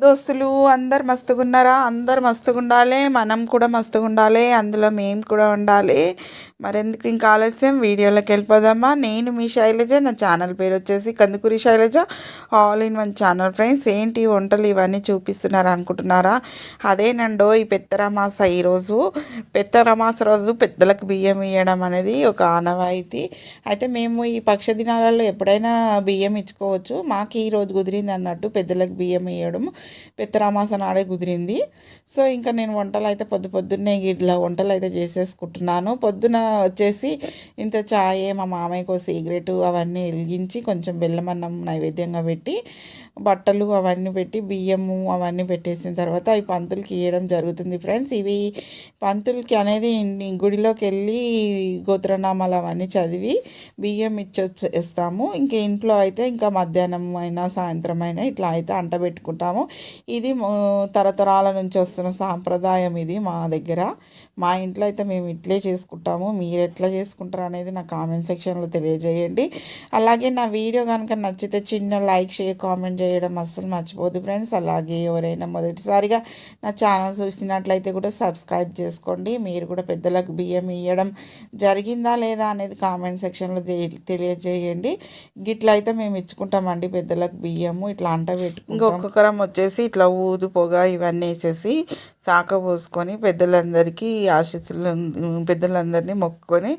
దోస్తులు అందరు మస్తుగున్నారా? అందరు మస్తుగుండాలి, మనం కూడా మస్తుగుండాలి, అందులో మేము కూడా ఉండాలి. మరెందుకు ఇంకా ఆలస్యం, వీడియోలోకి వెళ్ళిపోదామా? నేను మీ శైలజ, నా ఛానల్ పేరు వచ్చేసి Kandukuri Sailaja all in one channel. Friends, ఏంటి వంటలు ఇవన్నీ చూపిస్తున్నారు అనుకుంటున్నారా? అదేనండో ఈ పెత్తరమాస. ఈరోజు పెత్తరమాస రోజు పెద్దలకు బియ్యం ఇవ్వడం అనేది ఒక ఆనవాయితీ. అయితే మేము ఈ పక్ష దినాలలో ఎప్పుడైనా బియ్యం ఇచ్చుకోవచ్చు. మాకు ఈరోజు కుదిరింది అన్నట్టు పెద్దలకు బియ్యం ఇవ్వడం పెత్తరామాస నాడే కుదిరింది. సో ఇంకా నేను వంటలు అయితే పొద్దున్నే ఇట్లా వంటలు అయితే చేసేసుకుంటున్నాను. పొద్దున వచ్చేసి ఇంత ఛాయ్, మా మామయ్యకు సిగరెట్ అవన్నీ వెలిగించి కొంచెం బెల్లమన్నం నైవేద్యంగా పెట్టి బట్టలు అవన్నీ పెట్టి బియ్యము అవన్నీ పెట్టేసిన తర్వాత అవి పంతులకి ఇవ్వడం జరుగుతుంది. ఫ్రెండ్స్, ఇవి పంతులకి అనేది గుడిలోకి వెళ్ళి గోత్రనామాలు అవన్నీ చదివి బియ్యం ఇచ్చేస్తాము. ఇంకా ఇంట్లో అయితే ఇంకా మధ్యాహ్నం అయినా సాయంత్రం అయినా ఇట్లా అయితే అంట పెట్టుకుంటాము. ఇది తరతరాల నుంచి వస్తున్న సాంప్రదాయం. ఇది మా దగ్గర, మా ఇంట్లో అయితే మేము ఇట్లే చేసుకుంటాము. మీరు ఎట్లా చేసుకుంటారు అనేది నా కామెంట్ సెక్షన్లో తెలియజేయండి. అలాగే నా వీడియో కనుక నచ్చితే చిన్న లైక్, షేర్, కామెంట్ చేయడం అస్సలు మర్చిపోదు ఫ్రెండ్స్. అలాగే ఎవరైనా మొదటిసారిగా నా ఛానల్ చూసినట్లయితే కూడా సబ్స్క్రైబ్ చేసుకోండి. మీరు కూడా పెద్దలకు బియ్యం ఇవ్వడం జరిగిందా లేదా అనేది కామెంట్ సెక్షన్లో తెలియజేయండి. గిట్ల అయితే మేము ఇచ్చుకుంటామండి పెద్దలకు బియ్యము. ఇట్లా అంట పెట్టుకుంటాం. ఇంకొకరం వచ్చేసి ఇట్లా ఊదు పొగ ఇవన్నీ వేసేసి శాఖ పోసుకొని పెద్దలందరికీ ఆశీస్సులు, పెద్దలందరినీ మొక్కుకొని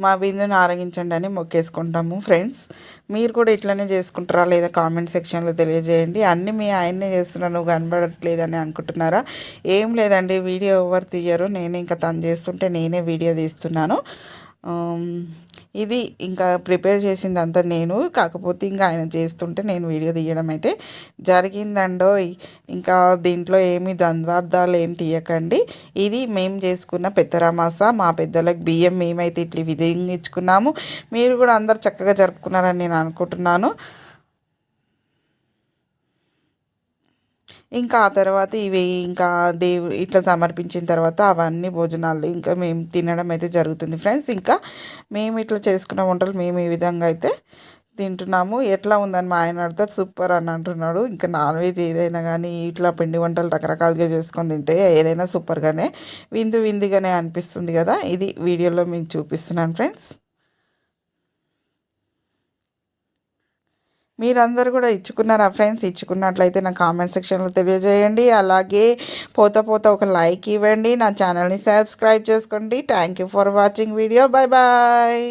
మా బిందుని ఆరగించండి అని మొక్కేసుకుంటాము. ఫ్రెండ్స్, మీరు కూడా ఇట్లనే చేసుకుంటారా లేదా కామెంట్ సెక్షన్లో తెలియజేయండి. అన్నీ మీ ఆయన్నే చేస్తున్నా, నువ్వు కనబడట్లేదని అనుకుంటున్నారా? ఏం లేదండి, వీడియో ఎవరు తీయరు, నేనే ఇంకా తను చేస్తుంటే నేనే వీడియో తీస్తున్నాను. ఇది ఇంకా ప్రిపేర్ చేసింది అంతా నేను, కాకపోతే ఇంకా ఆయన చేస్తుంటే నేను వీడియో తీయడం అయితే జరిగిందండో. ఇంకా దీంట్లో ఏమి ద్వంద్వార్థాలు ఏం తీయకండి. ఇది మేము చేసుకున్న పెత్తరామాస. మా పెద్దలకు బియ్యం మేమైతే ఇట్లా విధంగా ఇచ్చుకున్నాము. మీరు కూడా అందరు చక్కగా జరుపుకున్నారని నేను అనుకుంటున్నాను. ఇంకా ఆ తర్వాత ఇవి ఇంకా ఇట్లా సమర్పించిన తర్వాత అవన్నీ భోజనాలు ఇంకా మేము తినడం అయితే జరుగుతుంది. ఫ్రెండ్స్, ఇంకా మేము ఇట్లా చేసుకున్న వంటలు మేము ఈ విధంగా అయితే తింటున్నాము. ఎట్లా ఉందని మా ఆయన అడుగుతారు, సూపర్ అని అంటున్నాడు. ఇంకా నాన్ వెజ్ ఏదైనా కానీ ఇట్లా పిండి వంటలు రకరకాలుగా చేసుకొని తింటే ఏదైనా సూపర్గానే విందుగానే అనిపిస్తుంది కదా. ఇది వీడియోలో మీకు చూపిస్తున్నాను ఫ్రెండ్స్. మీరందరూ కూడా ఇచ్చుకున్నారా ఫ్రెండ్స్? ఇచ్చుకున్నట్లయితే నా కామెంట్ సెక్షన్లో తెలియజేయండి. అలాగే పోత ఒక లైక్ ఇవ్వండి. నా ఛానల్ని సబ్స్క్రైబ్ చేసుకోండి. Thank you for watching video. Bye bye.